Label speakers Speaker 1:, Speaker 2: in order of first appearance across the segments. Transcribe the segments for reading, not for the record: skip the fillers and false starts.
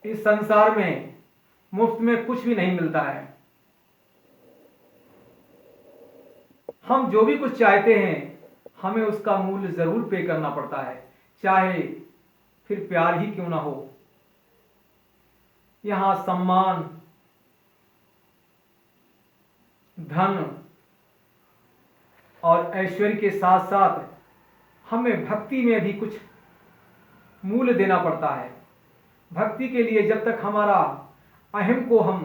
Speaker 1: इस संसार में मुफ्त में कुछ भी नहीं मिलता है। हम जो भी कुछ चाहते हैं हमें उसका मूल्य जरूर पे करना पड़ता है, चाहे फिर प्यार ही क्यों ना हो। यहां सम्मान, धन और ऐश्वर्य के साथ साथ हमें भक्ति में भी कुछ मूल्य देना पड़ता है। भक्ति के लिए जब तक हमारा अहम को हम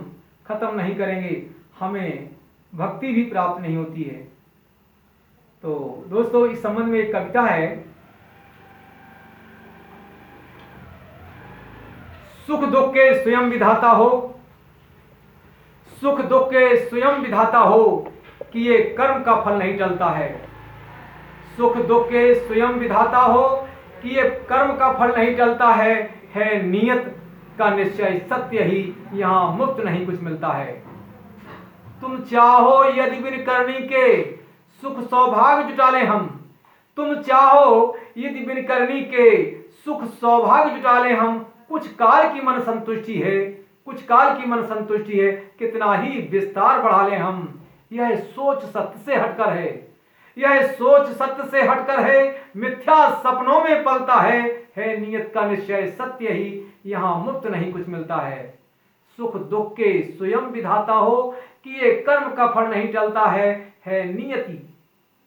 Speaker 1: खत्म नहीं करेंगे हमें भक्ति भी प्राप्त नहीं होती है। तो दोस्तों, इस संबंध में एक कविता है, सुख दुख के स्वयं विधाता हो, सुख दुख के स्वयं विधाता हो, कि ये कर्म का फल नहीं टलता है। सुख दुख के स्वयं विधाता हो कि ये कर्म का फल नहीं टलता है नियत का निश्चय सत्य ही, यहां मुफ्त नहीं कुछ मिलता है। तुम चाहो यदि बिन करनी के सुख सौभाग्य जुटा ले हम, तुम चाहो यदि बिन करनी के सुख सौभाग्य जुटा ले हम, कुछ काल की मन संतुष्टि है, कुछ काल की मन संतुष्टि है, कितना ही विस्तार बढ़ा ले हम। यह सोच सत्य से हटकर है, यह सोच सत्य से हटकर है, मिथ्या सपनों में पलता है नियत का निश्चय सत्य ही, यहां मुफ्त नहीं कुछ मिलता है। सुख दुख के स्वयं विधाता हो कि ये कर्म का फल नहीं टलता है नियति,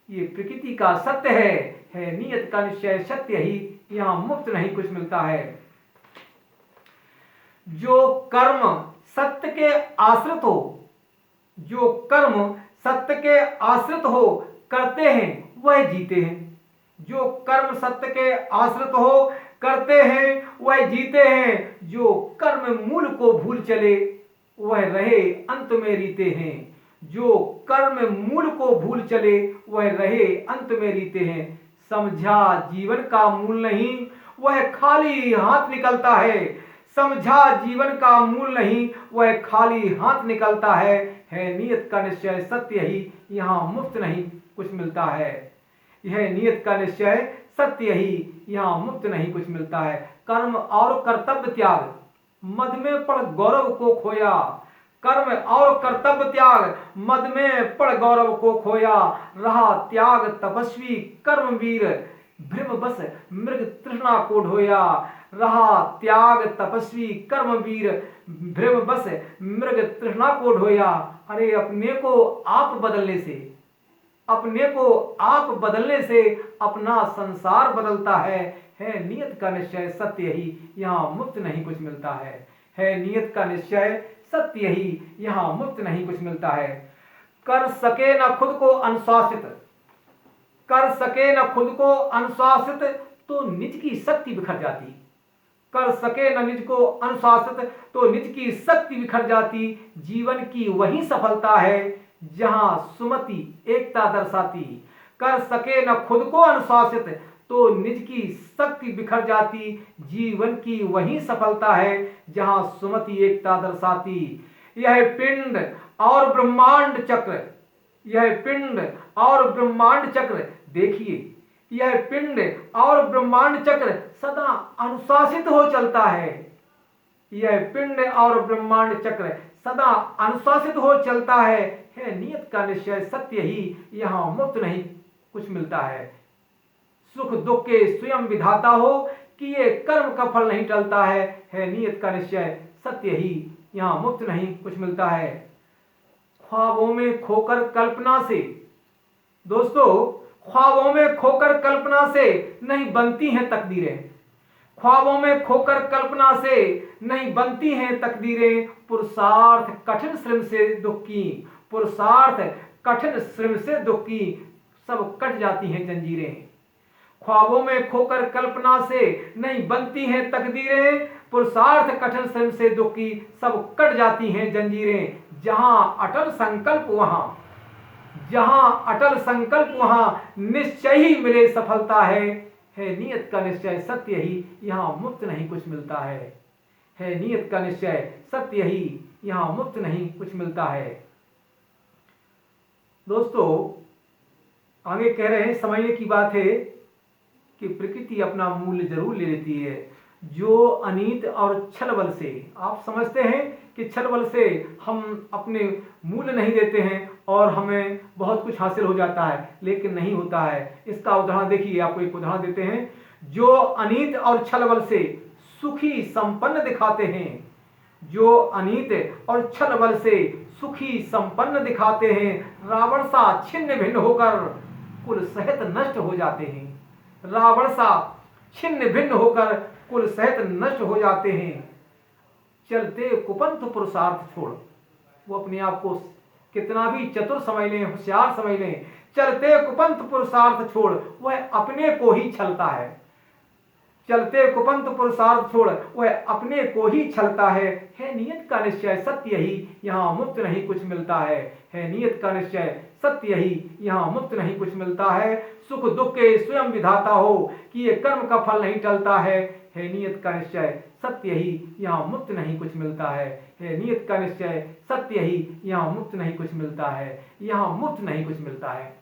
Speaker 1: ये प्रकृति का सत्य है नियत का निश्चय सत्य ही, यहां मुफ्त नहीं कुछ मिलता है। जो कर्म सत्य के आश्रित हो, जो कर्म सत्य के आश्रित हो करते हैं वह जीते हैं, जो कर्म सत्य के आश्रित हो करते हैं वह जीते हैं, जो कर्म मूल को भूल चले वह रहे अंत में रीते हैं, जो कर्म मूल को भूल चले वह रहे अंत में रीते हैं। समझा जीवन का मूल नहीं वह खाली हाथ निकलता है, समझा जीवन का मूल नहीं वह खाली हाथ निकलता है नियत का निश्चय सत्य ही, यहां मुफ्त नहीं कुछ मिलता है। यह नियत का निश्चय सत्य ही, यहां मुफ्त नहीं कुछ मिलता है। कर्म और कर्तव्य त्याग, मद में पड़ गौरव को खोया, कर्म और कर्तव्य त्याग, मद में पड़ गौरव को खोया, रहा त्याग तपस्वी कर्मवीर, भ्रम बस मृग तृष्णा को ढोया, रहा त्याग तपस्वी कर्मवीर, भ्रम बस मृग तृष्णा को ढोया। अरे अपने को आप बदलने से, अपने को आप बदलने से अपना संसार बदलता है नियत का निश्चय सत्य ही, यहां मुफ्त नहीं कुछ मिलता है नियत का निश्चय सत्य ही, यहां मुफ्त नहीं कुछ मिलता है। कर सके न खुद को अनुशासित, कर सके न खुद को अनुशासित तो निज की शक्ति बिखर जाती, कर सके न निज को अनुशासित तो निज की शक्ति बिखर जाती। जीवन की वही सफलता है जहां सुमति एकता दर्शाती, कर सके न खुद को अनुशासित तो निज की शक्ति बिखर जाती। जीवन की वही सफलता है जहां सुमति एकता दर्शाती। यह पिंड और ब्रह्मांड चक्र, यह पिंड और ब्रह्मांड चक्र देखिए, यह पिंड और ब्रह्मांड चक्र सदा अनुशासित हो चलता है, यह पिंड और ब्रह्मांड चक्र सदा अनुशासित हो चलता है नियत का निश्चय सत्य ही, यहां मुफ्त नहीं कुछ मिलता है। सुख दुख के स्वयं विधाता हो कि ये कर्म का फल नहीं टलता है नियत का निश्चय सत्य ही, यहां मुफ्त नहीं कुछ मिलता है। ख्वाबों में खोकर कल्पना से, दोस्तों ख्वाबों में खोकर कल्पना से नहीं बनती हैं तकदीरें, ख्वाबों में खोकर कल्पना से नहीं बनती हैं तकदीरें। पुरुषार्थ कठिन श्रम से दुख की, पुरुषार्थ कठिन श्रम से दुख की, सब कट जाती हैं जंजीरें। ख्वाबों में खोकर कल्पना से नहीं बनती हैं तकदीरें, पुरुषार्थ कठिन श्रम से दुख की, सब कट जाती हैं जंजीरें। जहां अटल संकल्प वहां, जहां अटल संकल्प वहां निश्चय ही मिले सफलता है नियत का निश्चय सत्य ही, यहां मुफ्त नहीं कुछ मिलता है नियत का निश्चय सत्य ही, यहां मुफ्त नहीं कुछ मिलता है। दोस्तों आगे कह रहे हैं, समझने की बात है कि प्रकृति अपना मूल्य जरूर ले लेती है। जो अनीत और छल बल से, आप समझते हैं कि छल बल से हम अपने मूल्य नहीं देते हैं और हमें बहुत कुछ हासिल हो जाता है, लेकिन नहीं होता है। इसका उदाहरण देखिए, आपको एक उदाहरण देते हैं। जो अनीत और छल बल से सुखी संपन्न दिखाते हैं, जो अनीत और छल बल से सुखी संपन्न दिखाते हैं, रावण सा छिन्न भिन्न होकर कुल सहित नष्ट हो जाते हैं। रावण सा छिन्न भिन्न होकर कुल सहित नष्ट हो जाते हैं। चलते कुपंथ पुरुषार्थ छोड़, वो अपने आप को कितना भी चतुर समझ लें, होशियार समझ लें, चलते कुपंथ पुरुषार्थ छोड़ वह अपने को ही छलता है। चलते कुपंथ पुरुषार्थ छोड़ वह अपने को ही छलता है नियत का निश्चय सत्य ही यहाँ मुक्त नहीं कुछ मिलता है नियत का निश्चय सत्य ही यहाँ मुक्त नहीं कुछ मिलता है। सुख दुख के स्वयं विधाता हो कि ये कर्म का फल नहीं टलता है नियत का निश्चय सत्य ही यहाँ मुक्त नहीं कुछ मिलता है नियत का निश्चय सत्य ही यहाँ मुक्त नहीं कुछ मिलता है, यहाँ मुक्त नहीं कुछ मिलता है।